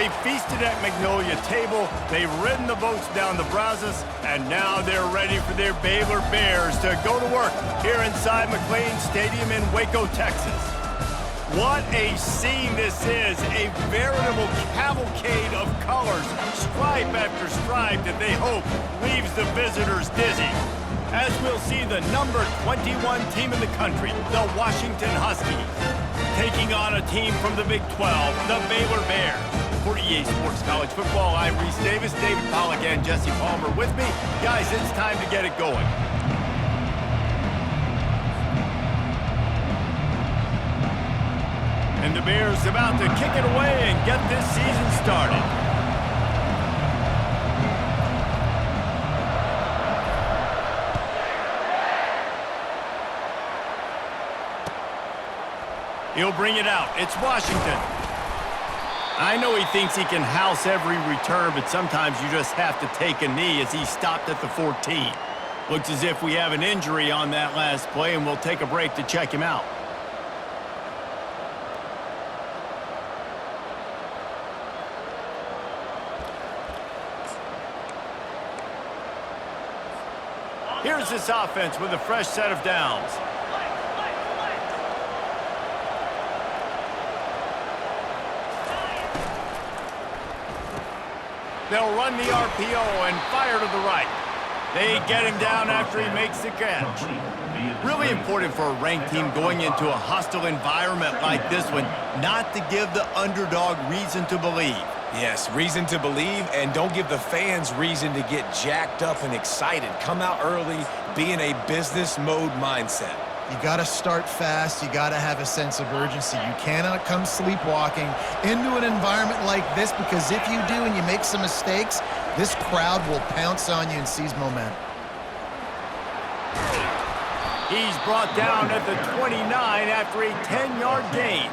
They feasted at Magnolia Table, they've ridden the boats down the Brazos, and now they're ready for their Baylor Bears to go to work here inside McLean Stadium in Waco, Texas. What a scene this is, a veritable cavalcade of colors, stripe after stripe that they hope leaves the visitors dizzy. As we'll see the number 21 team in the country, the Washington Huskies, taking on a team from the Big 12, the Baylor Bears. For EA Sports College Football, I'm Reese Davis, David Pollack, and Jesse Palmer with me. Guys, it's time to get it going. And the Bears about to kick it away and get this season started. He'll bring it out. It's Washington. I know he thinks he can house every return, but sometimes you just have to take a knee as he stopped at the 14. Looks as if we have an injury on that last play, and we'll take a break to check him out. Here's this offense with a fresh set of downs. They'll run the RPO and fire to the right. They get him down after he makes the catch. Really important for a ranked team going into a hostile environment like this one, not to give the underdog reason to believe. Yes, reason to believe, and don't give the fans reason to get jacked up and excited. Come out early, be in a business mode mindset. You got to start fast. You got to have a sense of urgency. You cannot come sleepwalking into an environment like this, because if you do and you make some mistakes, this crowd will pounce on you and seize momentum. He's brought down at the 29 after a 10-yard gain.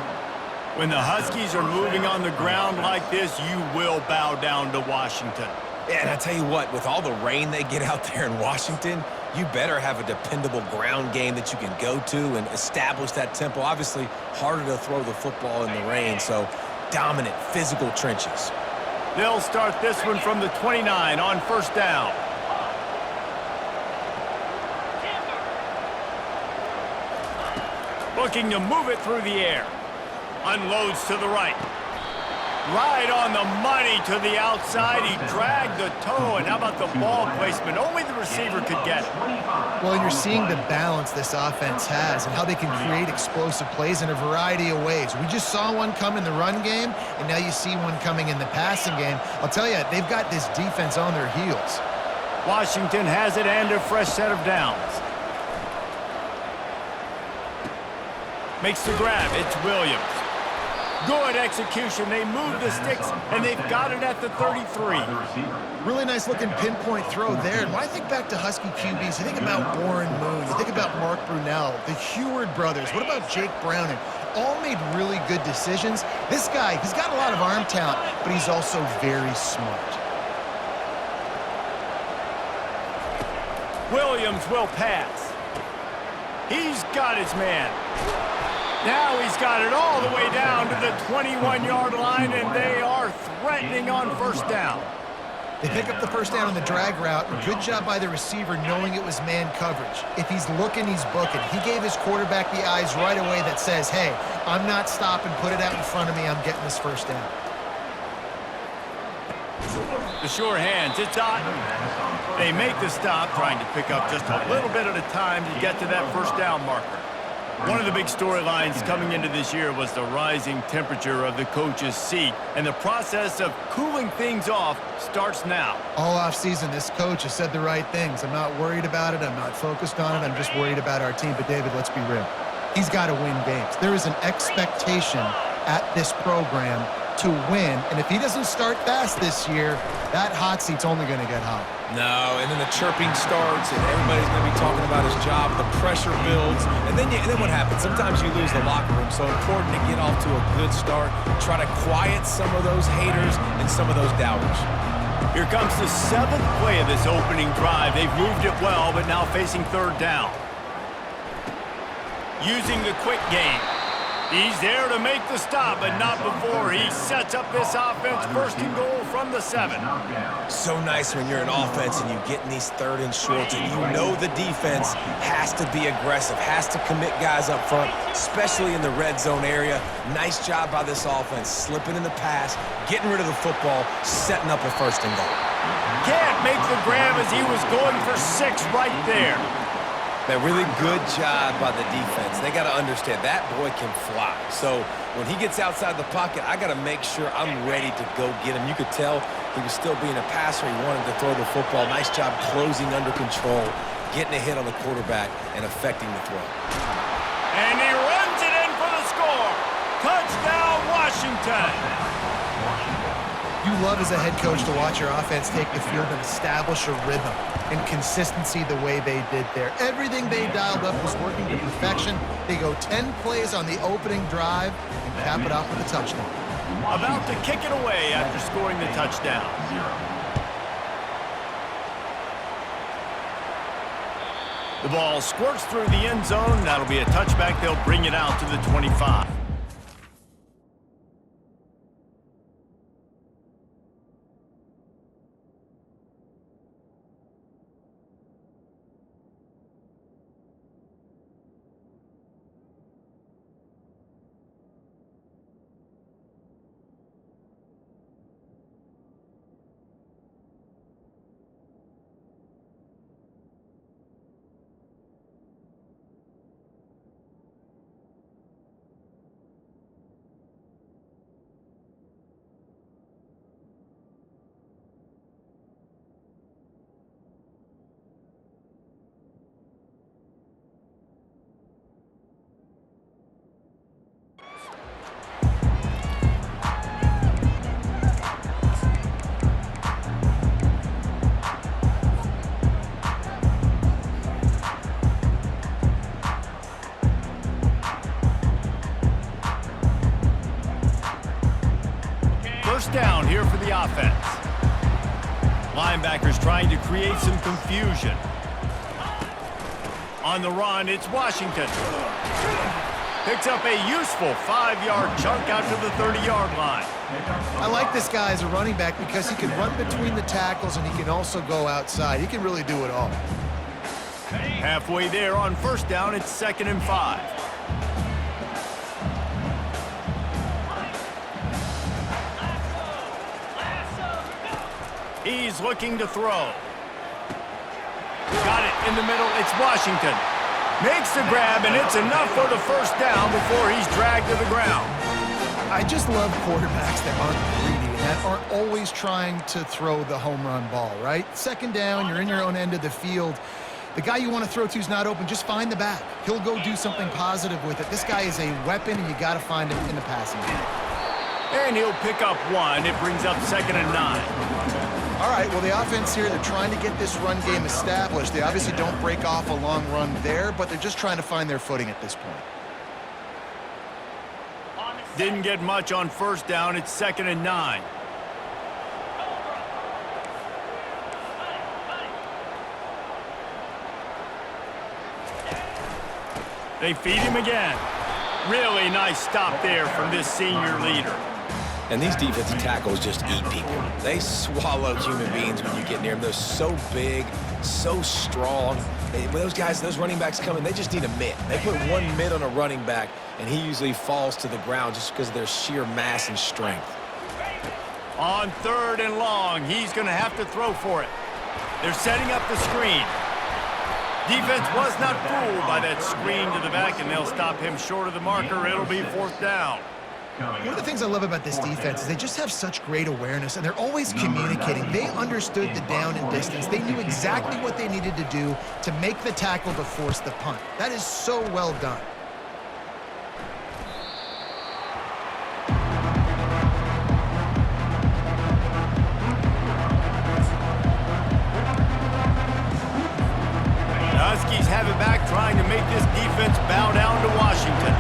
When the Huskies are moving on the ground like this, you will bow down to Washington. Yeah, and I tell you what, with all the rain they get out there in Washington, you better have a dependable ground game that you can go to and establish that tempo. Obviously, harder to throw the football in the rain, so dominant physical trenches. They'll start this one from the 29 on first down. Looking to move it through the air. Unloads to the right. Right on the money to the outside. He dragged the toe, and how about the ball placement? Only the receiver could get it. Well, you're seeing the balance this offense has and how they can create explosive plays in a variety of ways. We just saw one come in the run game, and now you see one coming in the passing game. I'll tell you, they've got this defense on their heels. Washington has it and a fresh set of downs. Makes the grab. It's Williams. Good execution. They move the sticks, and they've got it at the 33. Really nice looking pinpoint throw there. And when I think back to Husky QBs, you think about Warren Moon, you think about Mark Brunell, the Heward brothers. What about Jake Browning? All made really good decisions. This guy, he's got a lot of arm talent, but he's also very smart. Williams will pass. He's got his man. Now he's got it all the way down to the 21-yard line, and they are threatening on first down. They pick up the first down on the drag route. Good job by the receiver knowing it was man coverage. If he's looking, he's booking. He gave his quarterback the eyes right away that says, hey, I'm not stopping, put it out in front of me, I'm getting this first down. The sure hands, it's Otten. They make the stop, trying to pick up just a little bit at a time to get to that first down marker. One of the big storylines coming into this year was the rising temperature of the coach's seat, and the process of cooling things off starts now. All offseason, this coach has said the right things. I'm not worried about it. I'm not focused on it. I'm just worried about our team. But, David, let's be real. He's got to win games. There is an expectation at this program to win, and if he doesn't start fast this year, that hot seat's only going to get hot. No, and then the chirping starts, and everybody's going to be talking about his job. The pressure builds, and then what happens? Sometimes you lose the locker room, so important to get off to a good start. Try to quiet some of those haters and some of those doubters. Here comes the 7th play of this opening drive. They've moved it well, but now facing third down. Using the quick game. He's there to make the stop, but not before he sets up this offense. First and goal from the 7. So nice when you're an offense and you get in these 3rd and shorts and you know the defense has to be aggressive, has to commit guys up front, especially in the red zone area. Nice job by this offense, slipping in the pass, getting rid of the football, setting up a first and goal. Can't make the grab as he was going for 6 right there. A really good job by the defense. They got to understand that boy can fly. So when he gets outside the pocket, I got to make sure I'm ready to go get him. You could tell he was still being a passer. He wanted to throw the football. Nice job closing under control, getting a hit on the quarterback, and affecting the throw. And he runs it in for the score. Touchdown, Washington. You love as a head coach to watch your offense take the field and establish a rhythm and consistency the way they did there. Everything they dialed up was working to perfection. They go 10 plays on the opening drive and cap it off with a touchdown. About to kick it away after scoring the touchdown. The ball squirts through the end zone. That'll be a touchback. They'll bring it out to the 25. First down here for the offense. Linebackers trying to create some confusion. On the run, it's Washington. Picks up a useful 5-yard chunk out to the 30-yard line. I like this guy as a running back because he can run between the tackles and he can also go outside. He can really do it all. Halfway there on first down, it's 2nd and 5. He's looking to throw. Got it in the middle. It's Washington. Makes the grab, and it's enough for the first down before he's dragged to the ground. I just love quarterbacks that aren't greedy and that aren't always trying to throw the home run ball, right? 2nd down, you're in your own end of the field. The guy you want to throw to is not open. Just find the back. He'll go do something positive with it. This guy is a weapon, and you got to find him in the passing game. And he'll pick up 1. It brings up 2nd and 9. All right, well, the offense here, they're trying to get this run game established. They obviously don't break off a long run there, but they're just trying to find their footing at this point. Didn't get much on first down. It's 2nd and 9. They feed him again. Really nice stop there from this senior leader. And these defensive tackles just eat people. They swallow human beings when you get near them. They're so big, so strong. When those guys, those running backs come in, they just need a mitt. They put one mitt on a running back, and he usually falls to the ground just because of their sheer mass and strength. On 3rd and long, he's going to have to throw for it. They're setting up the screen. Defense was not fooled by that screen to the back, and they'll stop him short of the marker. It'll be 4th down. One of the things I love about this defense is they just have such great awareness, and they're always communicating. They understood the down and distance. They knew exactly what they needed to do to make the tackle to force the punt. That is so well done. Huskies have it back, trying to make this defense bow down to Washington.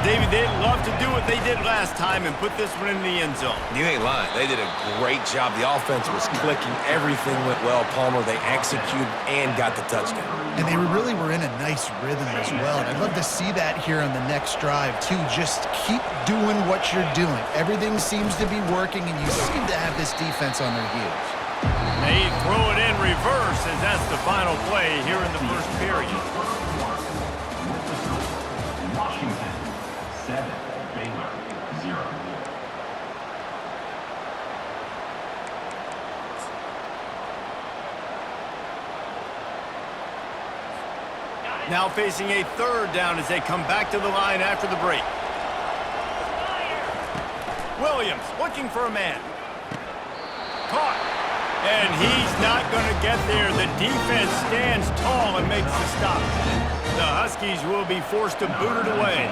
David, they'd love to do it they did last time and put this one in the end zone. You ain't lying. They did a great job. The offense was clicking. Everything went well. Palmer, they executed and got the touchdown. And they really were in a nice rhythm as well. And I'd love to see that here on the next drive, too. Just keep doing what you're doing. Everything seems to be working, and you seem to have this defense on their heels. They throw it in reverse as that's the final play here in the first period. Washington 7, Baylor 0. Now facing a third down as they come back to the line after the break. Williams looking for a man. Caught. And he's not going to get there. The defense stands tall and makes the stop. The Huskies will be forced to boot it away.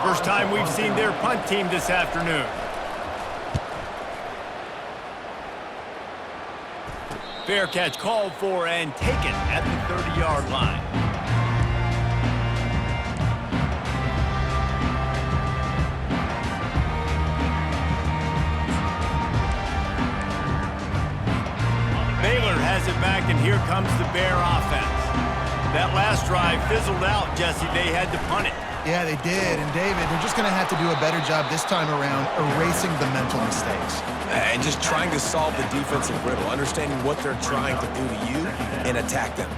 First time we've seen their punt team this afternoon. Fair catch called for and taken at the 30-yard line. Baylor has it back, and here comes the Bear offense. That last drive fizzled out, Jesse. They had to punt it. Yeah, they did. And, David, they're just going to have to do a better job this time around erasing the mental mistakes. And just trying to solve the defensive riddle, understanding what they're trying to do to you and attack them.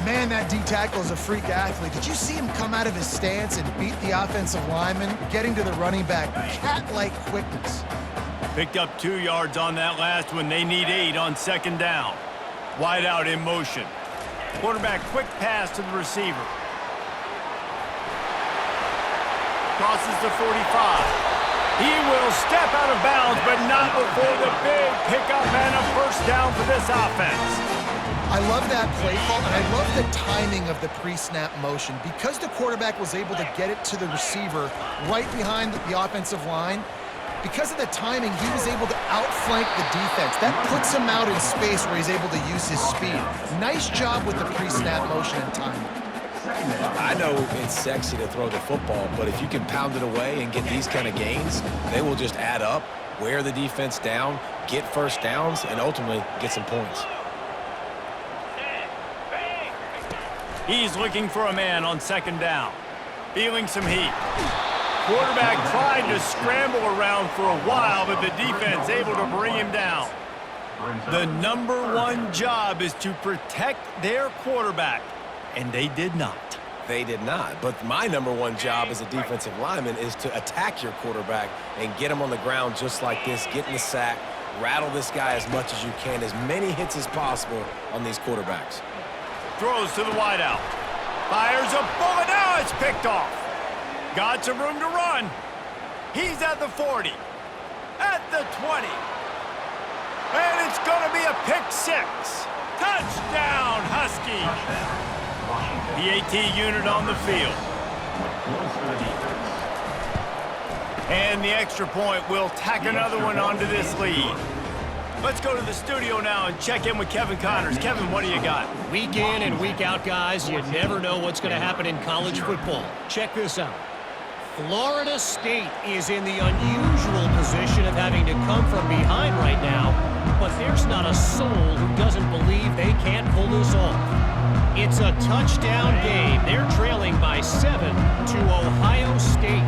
Man, that D-tackle is a freak athlete. Did you see him come out of his stance and beat the offensive lineman, getting to the running back? Cat-like quickness. Picked up 2 yards on that last one. They need 8 on second down. Wide out in motion. Quarterback quick pass to the receiver. Crosses the 45. He will step out of bounds, but not before the big pickup and a first down for this offense. I love that play call, and I love the timing of the pre-snap motion. Because the quarterback was able to get it to the receiver right behind the offensive line, because of the timing, he was able to outflank the defense. That puts him out in space where he's able to use his speed. Nice job with the pre-snap motion and timing. I know it's sexy to throw the football, but if you can pound it away and get these kind of gains, they will just add up, wear the defense down, get first downs, and ultimately get some points. He's looking for a man on second down. Feeling some heat. Quarterback tried to scramble around for a while, but the defense able to bring him down. The #1 job is to protect their quarterback, and they did not. They did not. But my #1 job as a defensive lineman is to attack your quarterback and get him on the ground just like this, get in the sack, rattle this guy as much as you can, as many hits as possible on these quarterbacks. Throws to the wideout. Fires a bullet. Now it's picked off. Got some room to run. He's at the 40. At the 20. And it's going to be a pick six. Touchdown, Huskies. The AT unit on the field. And the extra point will tack another one onto this lead. Let's go to the studio now and check in with Kevin Connors. Kevin, what do you got? Week in and week out, guys, you never know what's going to happen in college football. Check this out. Florida State is in the unusual position of having to come from behind right now, but there's not a soul who doesn't believe they can't pull this off. It's a touchdown game. They're trailing by 7 to Ohio State.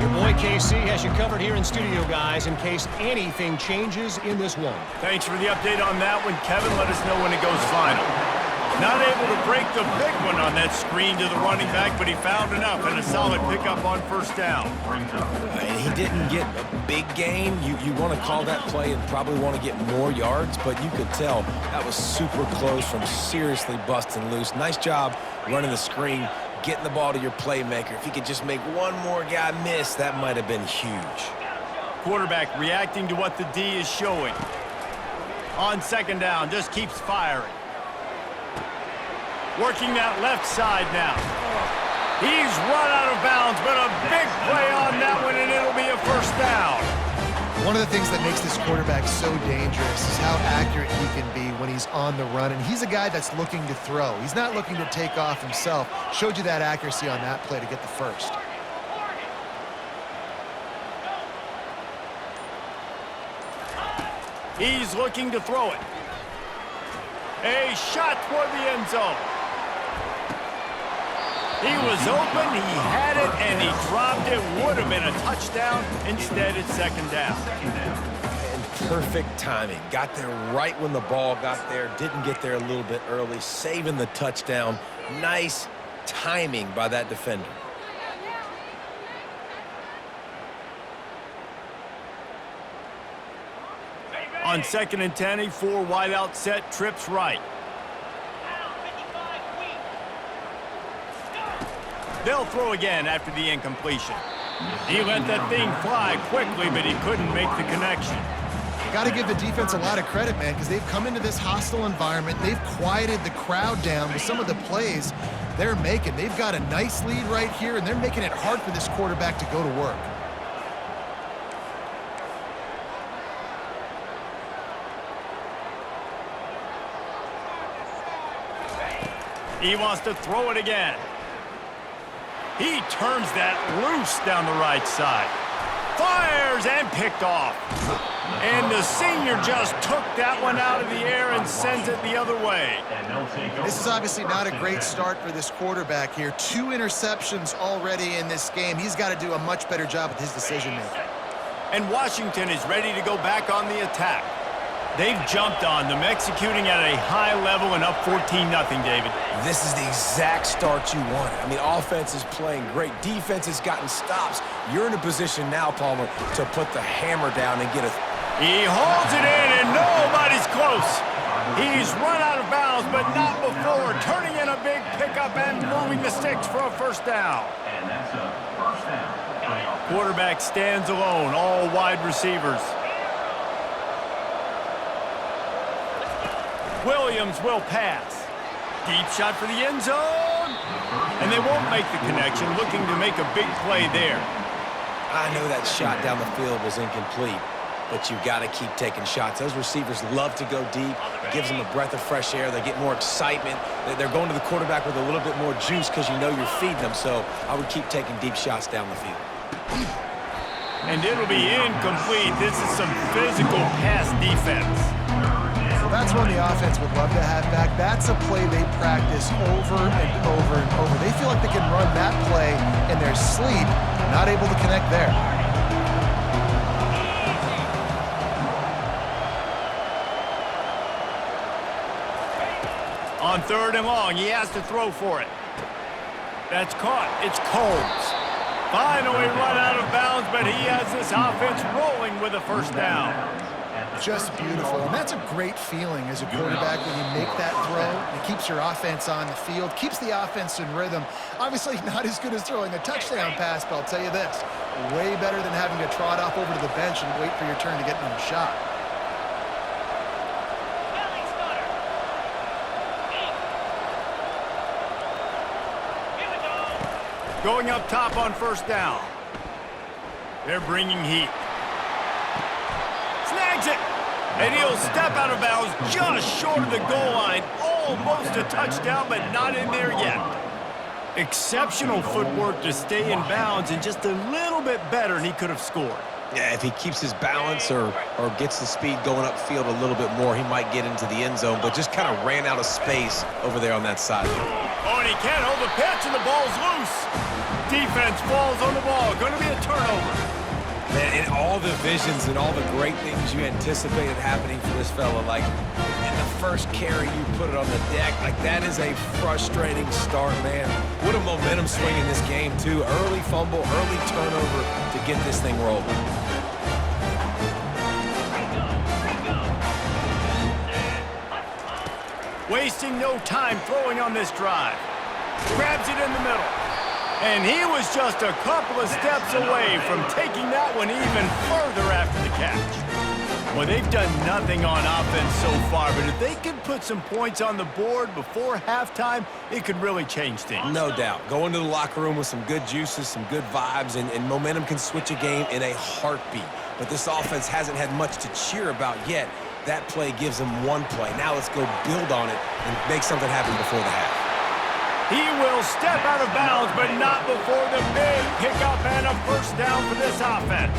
Your boy KC has you covered here in studio, guys, in case anything changes in this one. Thanks for the update on that one, Kevin. Let us know when it goes final. Not able to break the big one on that screen to the running back, but he found enough and a solid pickup on first down. And he didn't get a big gain. You want to call that play and probably want to get more yards, but you could tell that was super close from seriously busting loose. Nice job running the screen, getting the ball to your playmaker. If he could just make one more guy miss, that might have been huge. Quarterback reacting to what the D is showing. On second down, just keeps firing. Working that left side now. He's run out of bounds, but a big play on that one, and it'll be a first down. One of the things that makes this quarterback so dangerous is how accurate he can be when he's on the run, and he's a guy that's looking to throw. He's not looking to take off himself. Showed you that accuracy on that play to get the first. He's looking to throw it. A shot toward the end zone. He was open, he had it, and he dropped it. Would have been a touchdown. Instead, it's second down. And perfect timing. Got there right when the ball got there. Didn't get there a little bit early. Saving the touchdown. Nice timing by that defender. On 2nd and 10, a 4 wide out set, trips right. They'll throw again after the incompletion. He let that thing fly quickly, but he couldn't make the connection. Got to give the defense a lot of credit, man, because they've come into this hostile environment. They've quieted the crowd down with some of the plays they're making. They've got a nice lead right here, and they're making it hard for this quarterback to go to work. He wants to throw it again. He turns that loose down the right side. Fires and picked off. And the senior just took that one out of the air and sends it the other way. This is obviously not a great start for this quarterback here. 2 interceptions already in this game. He's got to do a much better job with his decision-making. And Washington is ready to go back on the attack. They've jumped on them, executing at a high level and up 14-0, David. This is the exact start you wanted. I mean, offense is playing great. Defense has gotten stops. You're in a position now, Palmer, to put the hammer down and get a... He holds it in, and nobody's close. He's run out of bounds, but not before. Turning in a big pickup and moving the sticks for a first down. And that's a first down. Quarterback stands alone, all wide receivers. Williams will pass. Deep shot for the end zone. And they won't make the connection, looking to make a big play there. I know that shot down the field was incomplete, but you've got to keep taking shots. Those receivers love to go deep. It gives them a breath of fresh air. They get more excitement. They're going to the quarterback with a little bit more juice because you know you're feeding them. So I would keep taking deep shots down the field. And it'll be incomplete. This is some physical pass defense. That's one the offense would love to have back. That's a play they practice over and over and over. They feel like they can run that play in their sleep, not able to connect there. On 3rd and long, he has to throw for it. That's caught. It's Combs. Finally run out of bounds, but he has this offense rolling with a first down. Just beautiful. And that's a great feeling as a quarterback when you make that throw. It keeps your offense on the field, keeps the offense in rhythm. Obviously not as good as throwing a touchdown pass, but I'll tell you this, way better than having to trot off over to the bench and wait for your turn to get another shot. Going up top on first down. They're bringing heat. Snags it. And he'll step out of bounds just short of the goal line. Almost a touchdown, but not in there yet. Exceptional footwork to stay in bounds, and just a little bit better, and he could have scored. Yeah, if he keeps his balance or gets the speed going upfield a little bit more, he might get into the end zone, but just kind of ran out of space over there on that side. Oh, and he can't hold the pitch, and the ball's loose. Defense falls on the ball. Going to be a turnover. Man, in all the visions and all the great things you anticipated happening for this fella, like in the first carry you put it on the deck, like that is a frustrating start, man. What a momentum swing in this game, too. Early fumble, early turnover to get this thing rolling. Wasting no time throwing on this drive. Grabs it in the middle. And he was just a couple of steps away from taking that one even further after the catch. Well, they've done nothing on offense so far, but if they could put some points on the board before halftime, it could really change things. No doubt. Go into the locker room with some good juices, some good vibes, and momentum can switch a game in a heartbeat. But this offense hasn't had much to cheer about yet. That play gives them one play. Now let's go build on it and make something happen before the half. He will step out of bounds, but not before the big pickup and a first down for this offense.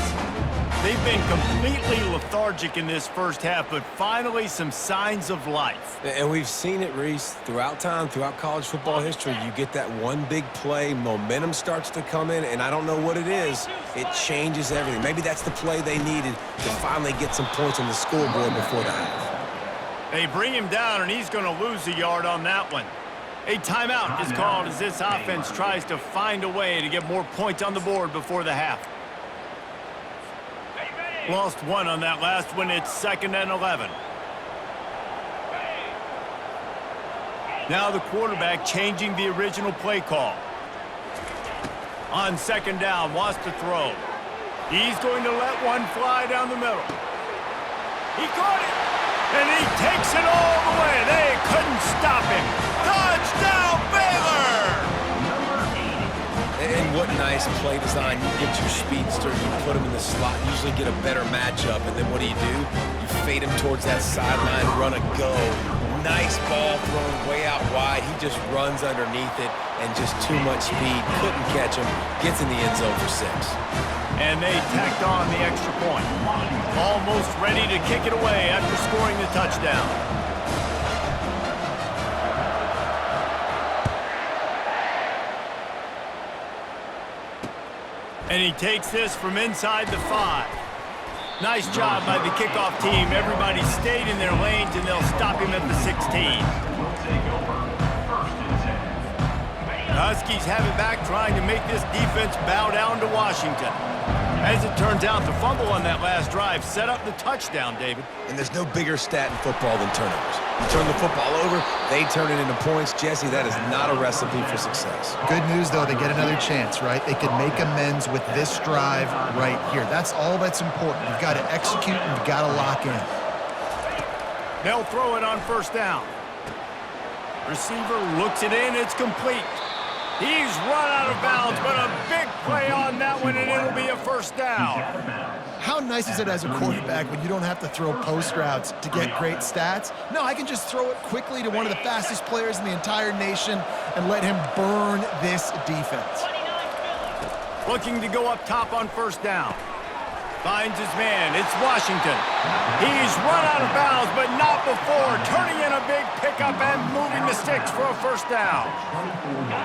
They've been completely lethargic in this first half, but finally some signs of life. And we've seen it, Reese, throughout time, throughout college football history. You get that one big play, momentum starts to come in, and I don't know what it is. It changes everything. Maybe that's the play they needed to finally get some points on the scoreboard before the half. They bring him down, and he's going to lose a yard on that one. A timeout is called as this offense tries to find a way to get more points on the board before the half. Lost one on that last one. It's 2nd and 11. Now the quarterback changing the original play call. On 2nd down, wants to throw. He's going to let one fly down the middle. He caught it, and he takes it all the way. They couldn't stop him. Touchdown, Baylor! And what nice play design. You get your speedster, you put him in the slot, usually get a better matchup, and then what do? You fade him towards that sideline, run a go. Nice ball thrown way out wide. He just runs underneath it, and just too much speed. Couldn't catch him. Gets in the end zone for 6. And they tacked on the extra point. Almost ready to kick it away after scoring the touchdown. And he takes this from inside the 5. Nice job by the kickoff team. Everybody stayed in their lanes, and they'll stop him at the 16. The Huskies have it back, trying to make this defense bow down to Washington. As it turns out, the fumble on that last drive set up the touchdown, David. And there's no bigger stat in football than turnovers. You turn the football over, they turn it into points. Jesse, that is not a recipe for success. Good news, though, they get another chance, right? They can make amends with this drive right here. That's all that's important. You've got to execute and you've got to lock in. They'll throw it on 1st down. Receiver looks it in. It's complete. He's run out of bounds, but a big play on that one, and it'll be a 1st down. How nice is it as a quarterback when you don't have to throw post routes to get great stats? No, I can just throw it quickly to one of the fastest players in the entire nation and let him burn this defense. Looking to go up top on 1st down. Finds his man. It's Washington. He's run out of bounds, but not before. Turning in a big pickup and moving the sticks for a 1st down.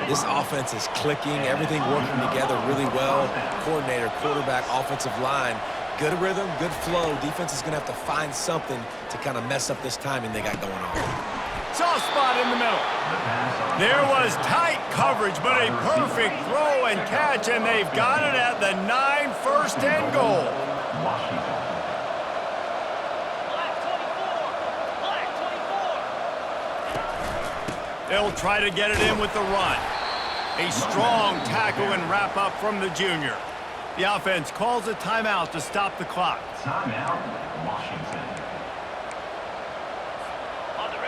This offense is clicking. Everything working together really well. Coordinator, quarterback, offensive line. Good rhythm, good flow. Defense is going to have to find something to kind of mess up this timing they got going on. Soft spot in the middle. There was tight coverage, but a perfect throw and catch, and they've got it at the 9, 1st and goal. They'll try to get it in with the run. A strong tackle and wrap up from the junior. The offense calls a timeout to stop the clock. Timeout, Washington.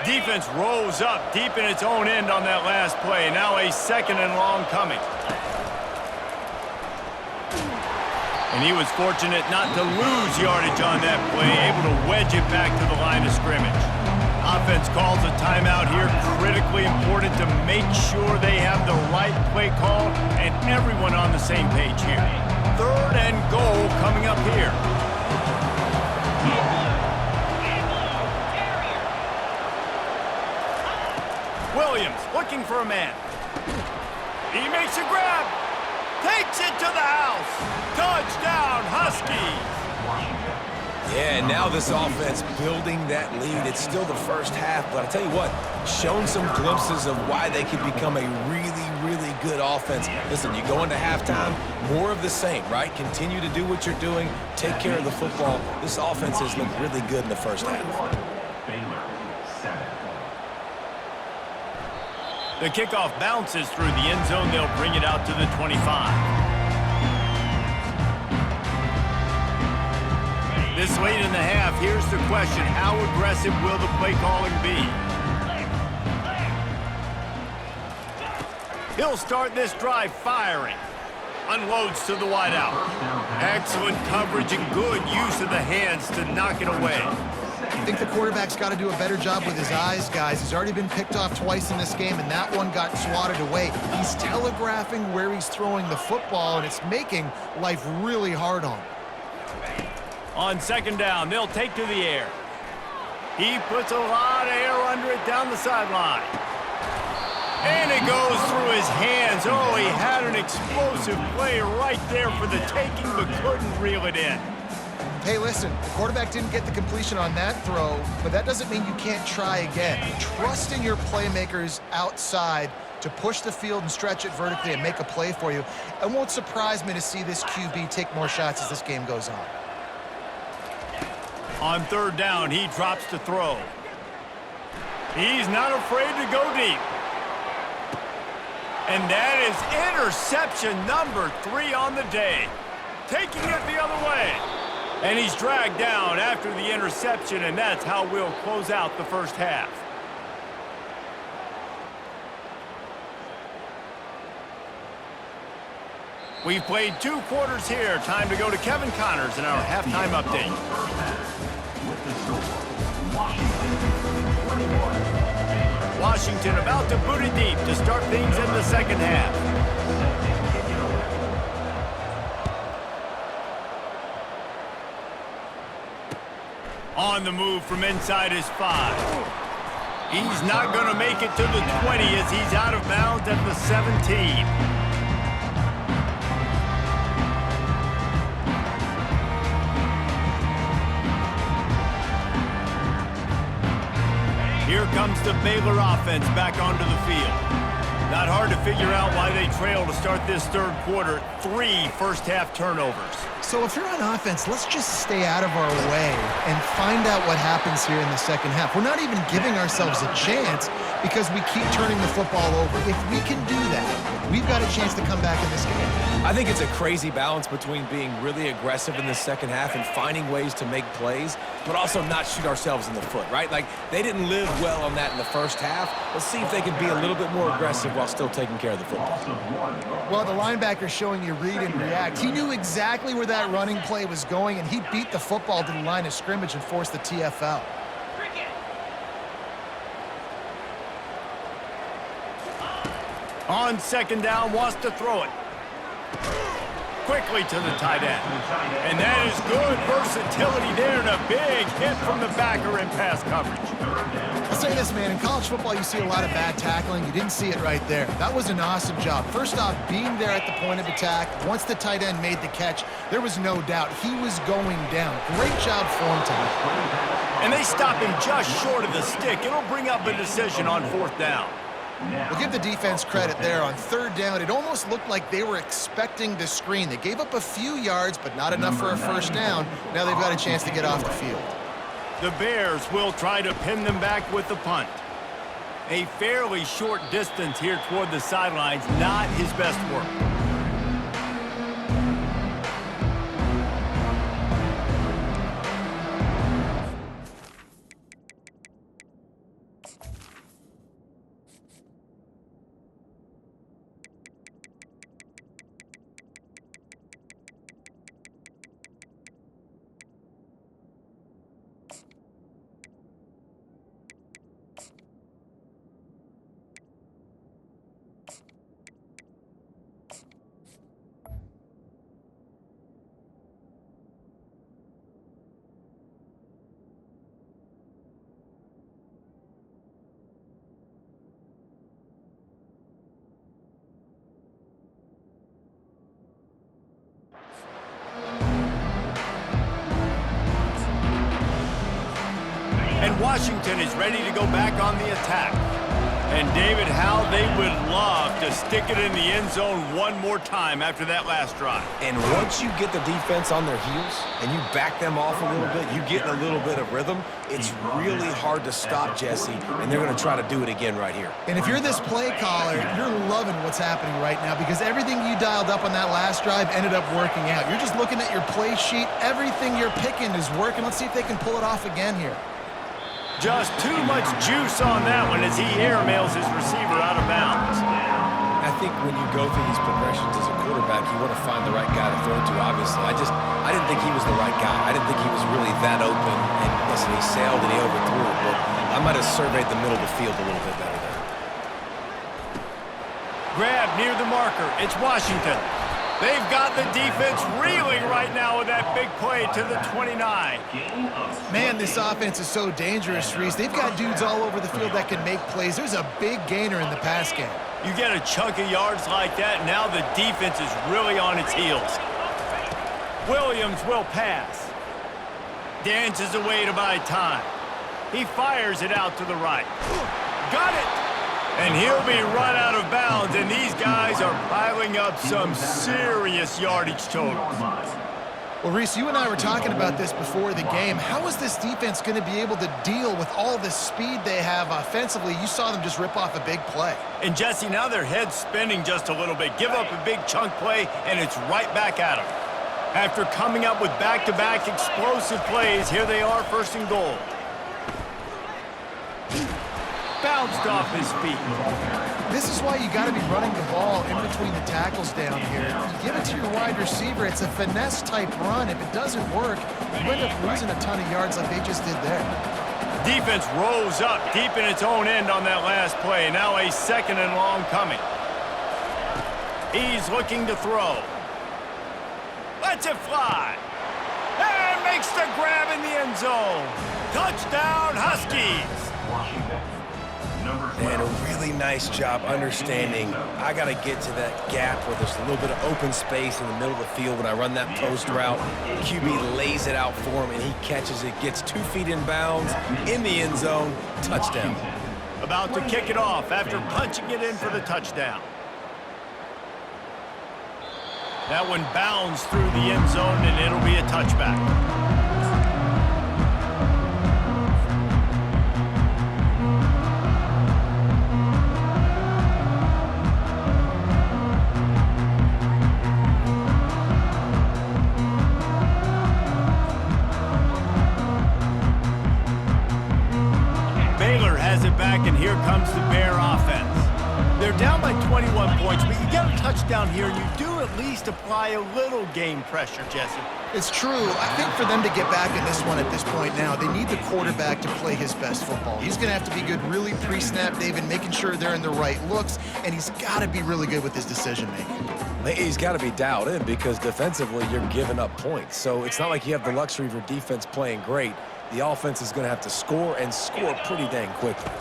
Defense rose up deep in its own end on that last play. Now a 2nd and long coming. And he was fortunate not to lose yardage on that play, able to wedge it back to the line of scrimmage. Offense calls a timeout here. Critically important to make sure they have the right play call and everyone on the same page here. 3rd and goal coming up here. Williams looking for a man. He makes a grab. Takes it to the house. Touchdown, Huskies. Yeah, and now this offense building that lead. It's still the first half, but I tell you what, shown some glimpses of why they could become a really, really good offense. Listen, you go into halftime, more of the same, right? Continue to do what you're doing, take care of the football. This offense has looked really good in the first half. Baylor, 7. The kickoff bounces through the end zone. They'll bring it out to the 25. This late in the half, here's the question. How aggressive will the play calling be? He'll start this drive firing. Unloads to the wideout. Excellent coverage and good use of the hands to knock it away. I think the quarterback's got to do a better job with his eyes, guys. He's already been picked off twice in this game, and that one got swatted away. He's telegraphing where he's throwing the football, and it's making life really hard on him. On second down, they'll take to the air. He puts a lot of air under it down the sideline. And it goes through his hands. Oh, he had an explosive play right there for the taking, but couldn't reel it in. Hey, listen, the quarterback didn't get the completion on that throw, but that doesn't mean you can't try again. Trust in your playmakers outside to push the field and stretch it vertically and make a play for you. It won't surprise me to see this QB take more shots as this game goes on. On third down, he drops to throw. He's not afraid to go deep. And that is interception number 3 on the day. Taking it the other way. And he's dragged down after the interception, and that's how we'll close out the first half. We've played 2 quarters here. Time to go to Kevin Connors in our halftime update. With the score, Washington 21. Washington about to boot it deep to start things in the second half. On the move from inside his 5. He's not going to make it to the 20 as he's out of bounds at the 17. Here comes the Baylor offense back onto the field. Not hard to figure out why they trail to start this third quarter. 3 first-half turnovers. So if you're on offense, let's just stay out of our way and find out what happens here in the second half. We're not even giving ourselves a chance because we keep turning the football over. If we can do that, we've got a chance to come back in this game. I think it's a crazy balance between being really aggressive in the second half and finding ways to make plays, but also not shoot ourselves in the foot, right? Like, they didn't live well on that in the first half. Let's see if they can be a little bit more aggressive while still taking care of the football. Well, the linebacker's showing you read and react. He knew exactly where that running play was going, and he beat the football to the line of scrimmage and forced the TFL. On second down, wants to throw it. Quickly to the tight end. And that is good versatility there and a big hit from the backer in pass coverage. I'll say this, man. In college football, you see a lot of bad tackling. You didn't see it right there. That was an awesome job. First off, being there at the point of attack. Once the tight end made the catch, there was no doubt he was going down. Great job for him tonight. And they stop him just short of the stick. It'll bring up a decision on fourth down. We'll give the defense credit there. On third down, it almost looked like they were expecting the screen. They gave up a few yards, but not enough for a first down. Now they've got a chance to get off the field. The Bears will try to pin them back with the punt. A fairly short distance here toward the sidelines, not his best work. And Washington is ready to go back on the attack. And David, how they would love to stick it in the end zone one more time after that last drive. And once you get the defense on their heels and you back them off a little bit, you get in a little bit of rhythm, it's really hard to stop Jesse, and they're going to try to do it again right here. And if you're this play caller, you're loving what's happening right now because everything you dialed up on that last drive ended up working out. You're just looking at your play sheet. Everything you're picking is working. Let's see if they can pull it off again here. Just too much juice on that one as he airmails his receiver out of bounds. I think when you go through these progressions as a quarterback, you want to find the right guy to throw to, obviously. I didn't think he was the right guy. I didn't think he was really that open. And listen, he sailed and he overthrew it, but I might have surveyed the middle of the field a little bit better there. Grab near the marker. It's Washington. They've got the defense reeling right now with that big play to the 29. Man, this offense is so dangerous, Reese. They've got dudes all over the field that can make plays. There's a big gainer in the pass game. You get a chunk of yards like that, now the defense is really on its heels. Williams will pass. Dances away to buy time. He fires it out to the right. Got it! And he'll be run out of bounds, and these guys are piling up some serious yardage totals. Well, Reese, you and I were talking about this before the game. How is this defense going to be able to deal with all the speed they have offensively? You saw them just rip off a big play. And, Jesse, now their head's spinning just a little bit. Give up a big chunk play, and it's right back at them. After coming up with back-to-back explosive plays, here they are, first and goal. Bounced off his feet. This is why you got to be running the ball in between the tackles down here. You give it to your wide receiver. It's a finesse-type run. If it doesn't work, you end up losing a ton of yards like they just did there. Defense rose up deep in its own end on that last play. Now a second and long coming. He's looking to throw. Lets it fly. And makes the grab in the end zone. Touchdown, Huskies. And a really nice job understanding I got to get to that gap where there's a little bit of open space in the middle of the field when I run that post route. QB lays it out for him, and he catches it, gets 2 feet in bounds, in the end zone, touchdown. About to kick it off after punching it in for the touchdown. That one bounds through the end zone, and it'll be a touchback. Baylor has it back, and here comes the Bear offense. They're down by 21 points, but you get a touchdown here, and you do at least apply a little game pressure, Jesse. It's true. I think for them to get back in this one at this point now, they need the quarterback to play his best football. He's going to have to be good really pre-snap, David, making sure they're in the right looks, and he's got to be really good with his decision-making. He's got to be dialed in because defensively you're giving up points. So it's not like you have the luxury of your defense playing great. The offense is going to have to score and score pretty dang quickly.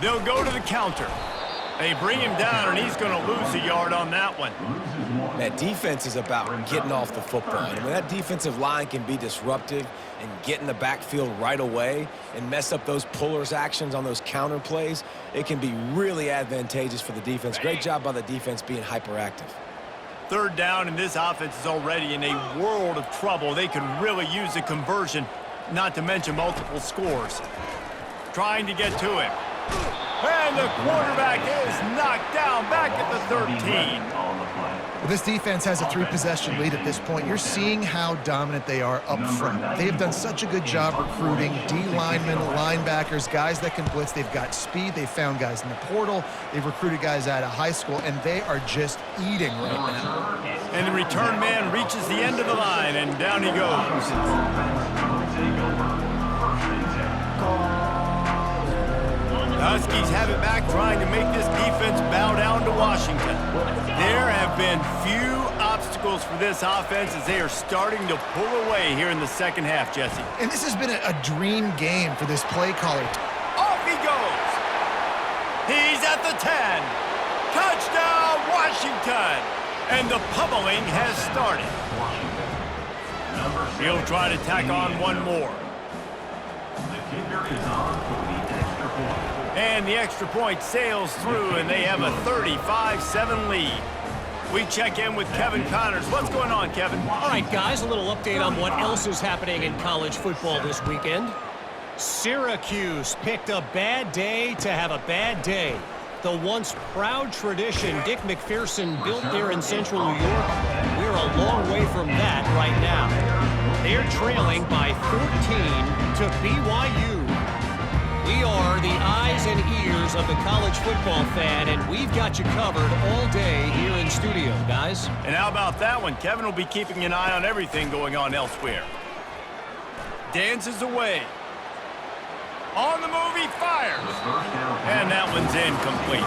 They'll go to the counter. They bring him down, and he's going to lose a yard on that one. That defense is about getting off the football. And when that defensive line can be disruptive and get in the backfield right away and mess up those pullers actions on those counter plays, it can be really advantageous for the defense. Great job by the defense being hyperactive. Third down, and this offense is already in a world of trouble. They could really use a conversion, not to mention multiple scores. Trying to get to him. And the quarterback is knocked down back at the 13. Well, this defense has a 3-possession lead at this point. You're seeing how dominant they are up front. They have done such a good job recruiting D-linemen, linebackers, guys that can blitz. They've got speed. They've found guys in the portal. They've recruited guys out of high school, and they are just eating right now. And the return man reaches the end of the line, and down he goes. The Huskies have it back, trying to make this defense bow down to Washington. There have been few obstacles for this offense as they are starting to pull away here in the second half, Jesse. And this has been a dream game for this play caller. Off he goes. He's at the 10. Touchdown, Washington. And the pummeling has started. He'll try to tack on one more. And the extra point sails through, and they have a 35-7 lead. We check in with Kevin Connors. What's going on, Kevin? All right, guys, a little update on what else is happening in college football this weekend. Syracuse picked a bad day to have a bad day. The once proud tradition Dick McPherson built there in central New York, we're a long way from that right now. They're trailing by 14 to BYU. We are the eyes and ears of the college football fan, and we've got you covered all day here in studio, guys. And how about that one? Kevin will be keeping an eye on everything going on elsewhere. Dances away. On the move, he fires. And that one's incomplete.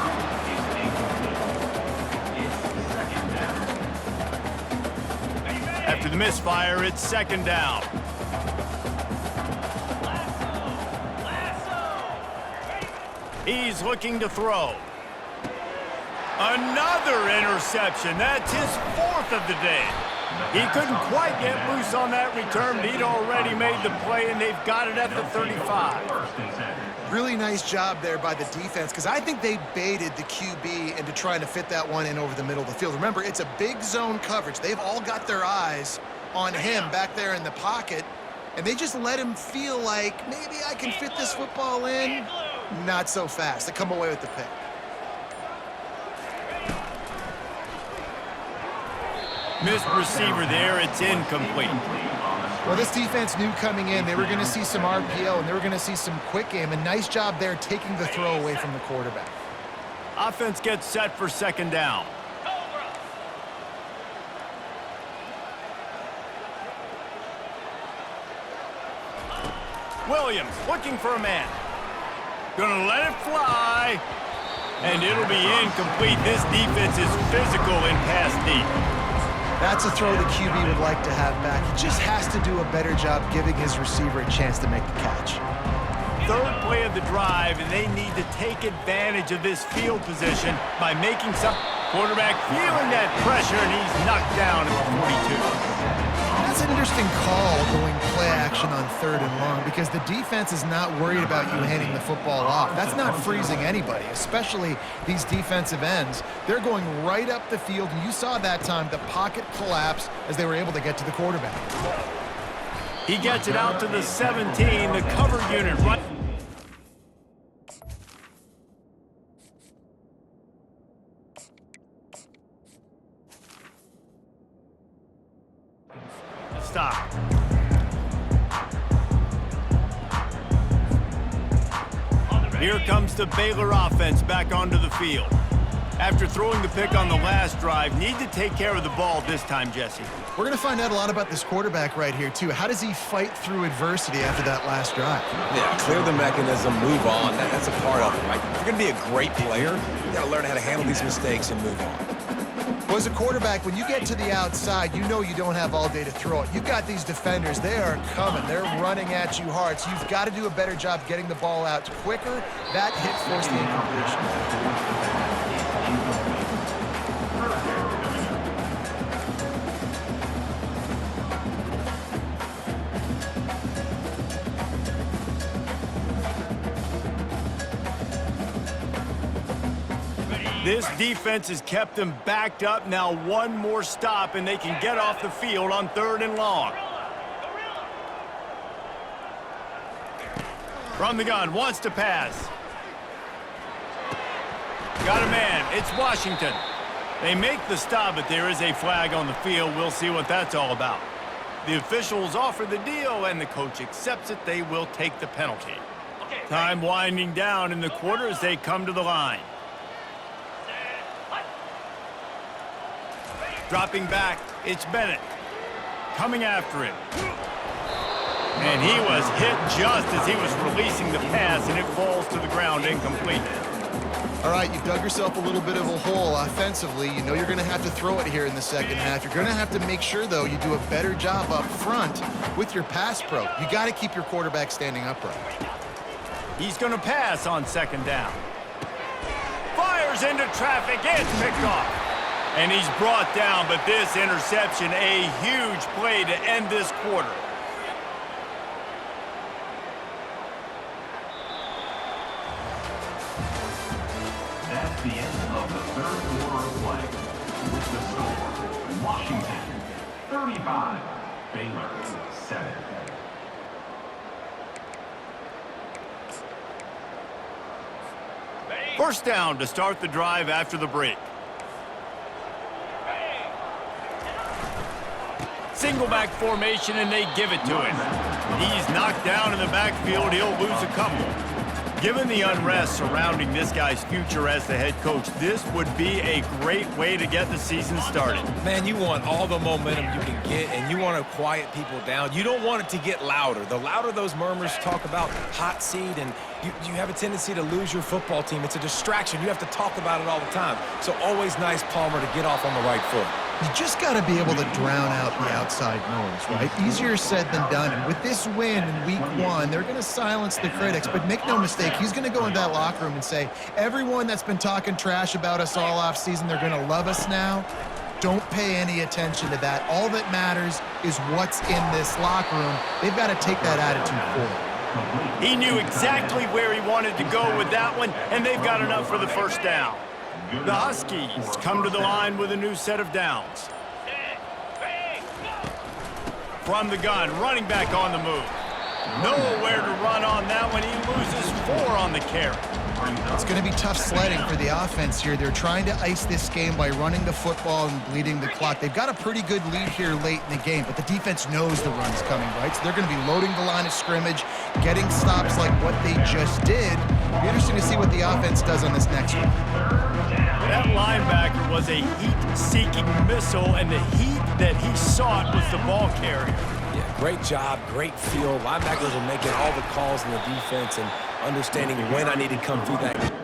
the misfire, it's second down. He's looking to throw. Another interception. That's his fourth of the day. He couldn't quite get loose on that return, but he'd already made the play, and they've got it at the 35. Really nice job there by the defense, because I think they baited the QB into trying to fit that one in over the middle of the field. Remember, it's a big zone coverage. They've all got their eyes on him back there in the pocket, and they just let him feel like, maybe I can fit this football in. Not so fast. They come away with the pick. Missed receiver there. It's incomplete. Well, this defense knew coming in they were going to see some RPO and they were going to see some quick game. A nice job there taking the throw away from the quarterback. Offense gets set for second down. Williams looking for a man. Gonna let it fly. And it'll be incomplete. This defense is physical in pass deep. That's a throw the QB would like to have back. He just has to do a better job giving his receiver a chance to make the catch. Third play of the drive, and they need to take advantage of this field position by making some quarterback feeling that pressure, and he's knocked down at the 42. That's an interesting call going play action on third and long because the defense is not worried about you handing the football off. That's not freezing anybody, especially these defensive ends. They're going right up the field, and you saw that time the pocket collapse as they were able to get to the quarterback. He gets it out to the 17, the cover unit right. Stop. Here comes the Baylor offense back onto the field. After throwing the pick on the last drive, need to take care of the ball this time, Jesse. We're going to find out a lot about this quarterback right here, too. How does he fight through adversity after that last drive? Yeah, clear the mechanism, move on. That's a part of it, right? If you're going to be a great player, you got to learn how to handle these mistakes and move on. Well, as a quarterback, when you get to the outside, you know you don't have all day to throw it. You've got these defenders. They are coming. They're running at you hard. So you've got to do a better job getting the ball out quicker. That hit forced the incompletion. This defense has kept them backed up. Now one more stop, and they can get off the field on third and long. From the gun, wants to pass. Got a man. It's Washington. They make the stop, but there is a flag on the field. We'll see what that's all about. The officials offer the deal, and the coach accepts it. They will take the penalty. Time winding down in the quarter as they come to the line. Dropping back, it's Bennett. Coming after him. And he was hit just as he was releasing the pass, and it falls to the ground incomplete. All right, you've dug yourself a little bit of a hole offensively. You know you're going to have to throw it here in the second half. You're going to have to make sure, though, you do a better job up front with your pass pro. You got to keep your quarterback standing upright. He's going to pass on second down. Fires into traffic. It's picked off. And he's brought down, but this interception, a huge play to end this quarter. That's the end of the third quarter of play. With the score, Washington 35, Baylor 7. First down to start the drive after the break. Single back formation, and they give it to him. He's knocked down in the backfield. He'll lose a couple. Given the unrest surrounding this guy's future as the head coach, this would be a great way to get the season started. Man, you want all the momentum you can get, and you want to quiet people down. You don't want it to get louder. The louder those murmurs talk about hot seat, and you have a tendency to lose your football team. It's a distraction. You have to talk about it all the time. So always nice, Palmer, to get off on the right foot. You just got to be able to drown out the outside noise, right? Easier said than done. And with this win in week 1, they're going to silence the critics. But make no mistake, he's going to go into that locker room and say, everyone that's been talking trash about us all offseason, they're going to love us now. Don't pay any attention to that. All that matters is what's in this locker room. They've got to take that attitude forward. He knew exactly where he wanted to go with that one, and they've got enough for the first down. The Huskies come to the line with a new set of downs. From the gun, running back on the move. Nowhere to run on that one. He loses 4 on the carry. It's going to be tough sledding for the offense here. They're trying to ice this game by running the football and bleeding the clock. They've got a pretty good lead here late in the game, but the defense knows the run's coming, right? So they're going to be loading the line of scrimmage, getting stops like what they just did. It'll be interesting to see what the offense does on this next one. That linebacker was a heat-seeking missile, and the heat that he sought was the ball carrier. Yeah, great job, great feel. Linebackers are making all the calls in the defense and understanding when I need to come through that.